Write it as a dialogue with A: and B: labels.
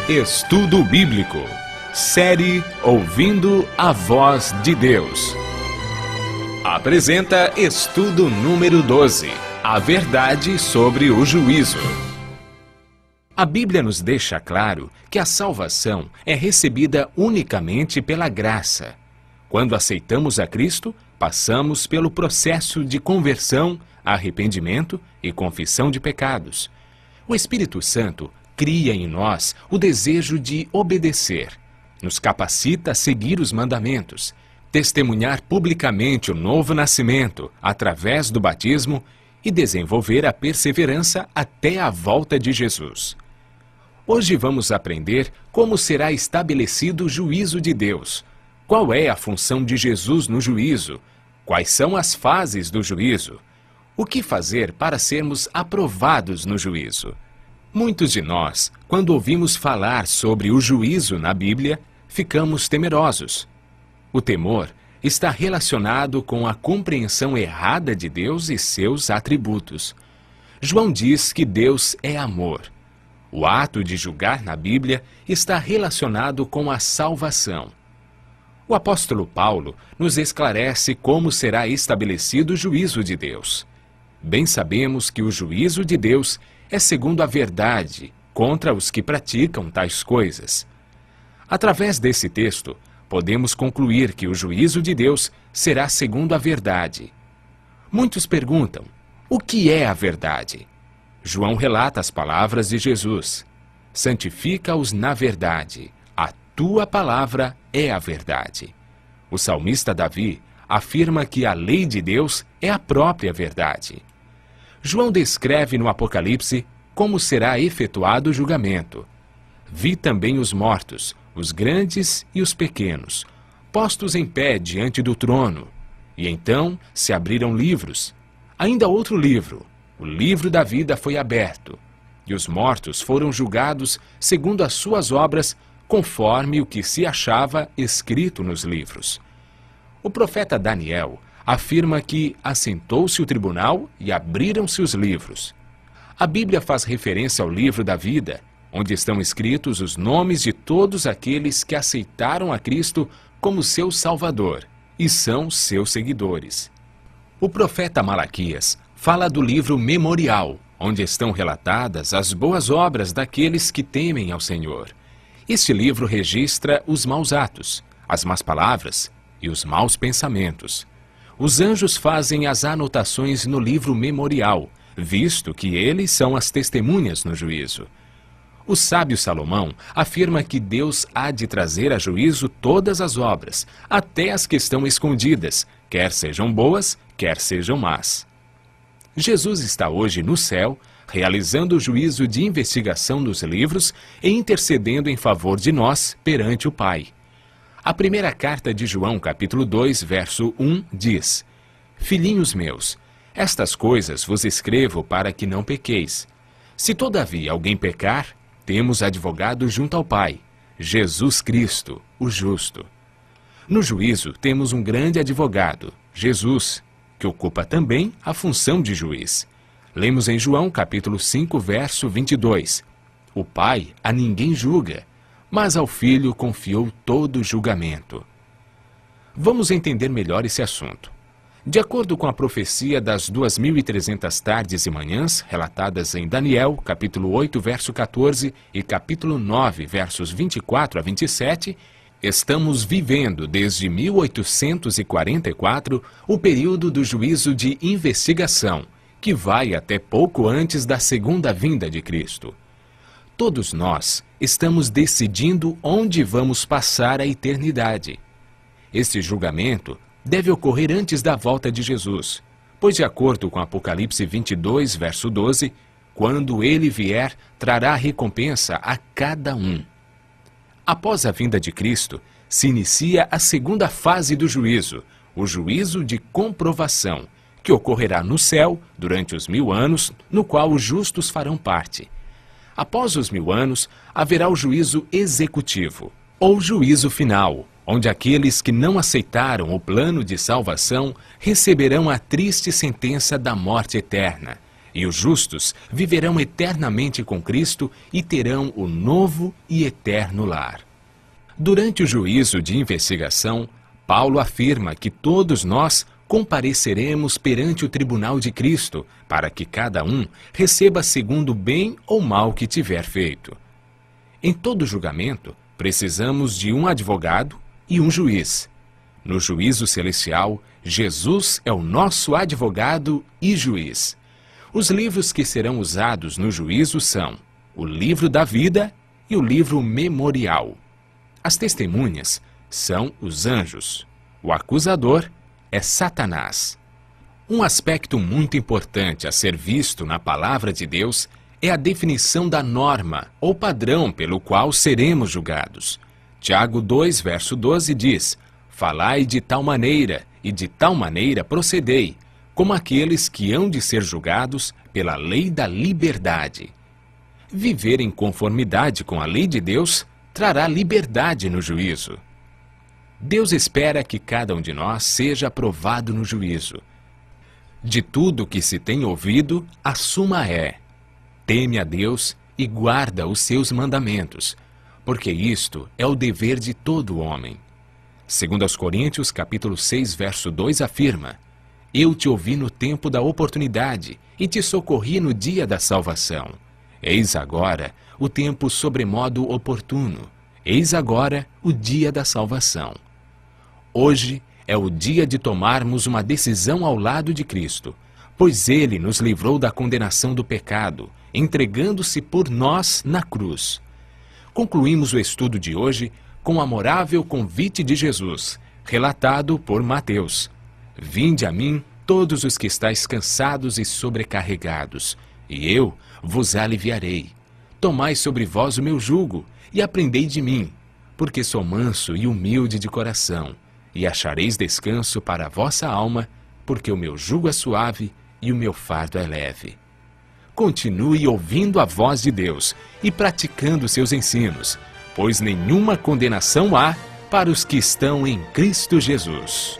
A: Estudo Bíblico. Série Ouvindo a Voz de Deus. Apresenta estudo número 12. A verdade sobre o juízo. A Bíblia nos deixa claro que a salvação é recebida unicamente pela graça. Quando aceitamos a Cristo, passamos pelo processo de conversão, arrependimento e confissão de pecados. O Espírito Santo cria em nós o desejo de obedecer, nos capacita a seguir os mandamentos, testemunhar publicamente o novo nascimento através do batismo e desenvolver a perseverança até a volta de Jesus. Hoje vamos aprender como será estabelecido o juízo de Deus, qual é a função de Jesus no juízo, quais são as fases do juízo, o que fazer para sermos aprovados no juízo. Muitos de nós, quando ouvimos falar sobre o juízo na Bíblia, ficamos temerosos. O temor está relacionado com a compreensão errada de Deus e seus atributos. João diz que Deus é amor. O ato de julgar na Bíblia está relacionado com a salvação. O apóstolo Paulo nos esclarece como será estabelecido o juízo de Deus. Bem sabemos que o juízo de Deus é segundo a verdade contra os que praticam tais coisas. Através desse texto, podemos concluir que o juízo de Deus será segundo a verdade. Muitos perguntam, o que é a verdade? João relata as palavras de Jesus. Santifica-os na verdade. A tua palavra é a verdade. O salmista Davi afirma que a lei de Deus é a própria verdade. João descreve no Apocalipse como será efetuado o julgamento. Vi também os mortos, os grandes e os pequenos, postos em pé diante do trono. E então se abriram livros. Ainda outro livro, o livro da vida, foi aberto. E os mortos foram julgados segundo as suas obras, conforme o que se achava escrito nos livros. O profeta Daniel afirma que assentou-se o tribunal e abriram-se os livros. A Bíblia faz referência ao livro da vida, onde estão escritos os nomes de todos aqueles que aceitaram a Cristo como seu Salvador e são seus seguidores. O profeta Malaquias fala do livro memorial, onde estão relatadas as boas obras daqueles que temem ao Senhor. Este livro registra os maus atos, as más palavras e os maus pensamentos. Os anjos fazem as anotações no livro memorial, visto que eles são as testemunhas no juízo. O sábio Salomão afirma que Deus há de trazer a juízo todas as obras, até as que estão escondidas, quer sejam boas, quer sejam más. Jesus está hoje no céu, realizando o juízo de investigação dos livros e intercedendo em favor de nós perante o Pai. A primeira carta de João, capítulo 2, verso 1, diz: Filhinhos meus, estas coisas vos escrevo para que não pequeis. Se todavia alguém pecar, temos advogado junto ao Pai, Jesus Cristo, o justo. No juízo temos um grande advogado, Jesus, que ocupa também a função de juiz. Lemos em João capítulo 5, verso 22. O Pai a ninguém julga, mas ao Filho confiou todo o julgamento. Vamos entender melhor esse assunto. De acordo com a profecia das 2.300 tardes e manhãs, relatadas em Daniel, capítulo 8, verso 14, e capítulo 9, versos 24 a 27, estamos vivendo desde 1844 o período do juízo de investigação, que vai até pouco antes da segunda vinda de Cristo. Todos nós estamos decidindo onde vamos passar a eternidade. Este julgamento deve ocorrer antes da volta de Jesus, pois de acordo com Apocalipse 22, verso 12, quando ele vier, trará recompensa a cada um. Após a vinda de Cristo, se inicia a segunda fase do juízo, o juízo de comprovação, que ocorrerá no céu durante os 1000 anos, no qual os justos farão parte. Após os 1000 anos, haverá o juízo executivo, ou juízo final, onde aqueles que não aceitaram o plano de salvação receberão a triste sentença da morte eterna, e os justos viverão eternamente com Cristo e terão o novo e eterno lar. Durante o juízo de investigação, Paulo afirma que todos nós compareceremos perante o tribunal de Cristo, para que cada um receba segundo o bem ou mal que tiver feito. Em todo julgamento, precisamos de um advogado e um juiz. No juízo celestial, Jesus é o nosso advogado e juiz. Os livros que serão usados no juízo são o livro da vida e o livro memorial. As testemunhas são os anjos. O acusador é Satanás. Um aspecto muito importante a ser visto na palavra de Deus é a definição da norma ou padrão pelo qual seremos julgados. Tiago 2, verso 12 diz: falai de tal maneira e de tal maneira procedei, como aqueles que hão de ser julgados pela lei da liberdade. Viver em conformidade com a lei de Deus trará liberdade no juízo. Deus espera que cada um de nós seja aprovado no juízo. De tudo que se tem ouvido, a suma é: teme a Deus e guarda os seus mandamentos, porque isto é o dever de todo homem. Segundo aos Coríntios, capítulo 6, verso 2 afirma: eu te ouvi no tempo da oportunidade e te socorri no dia da salvação. Eis agora o tempo sobremodo oportuno. Eis agora o dia da salvação. Hoje é o dia de tomarmos uma decisão ao lado de Cristo, pois Ele nos livrou da condenação do pecado, entregando-se por nós na cruz. Concluímos o estudo de hoje com o amorável convite de Jesus, relatado por Mateus: vinde a mim todos os que estáis cansados e sobrecarregados, e eu vos aliviarei. Tomai sobre vós o meu jugo e aprendei de mim, porque sou manso e humilde de coração, e achareis descanso para a vossa alma, porque o meu jugo é suave e o meu fardo é leve. Continue ouvindo a voz de Deus e praticando seus ensinos, pois nenhuma condenação há para os que estão em Cristo Jesus.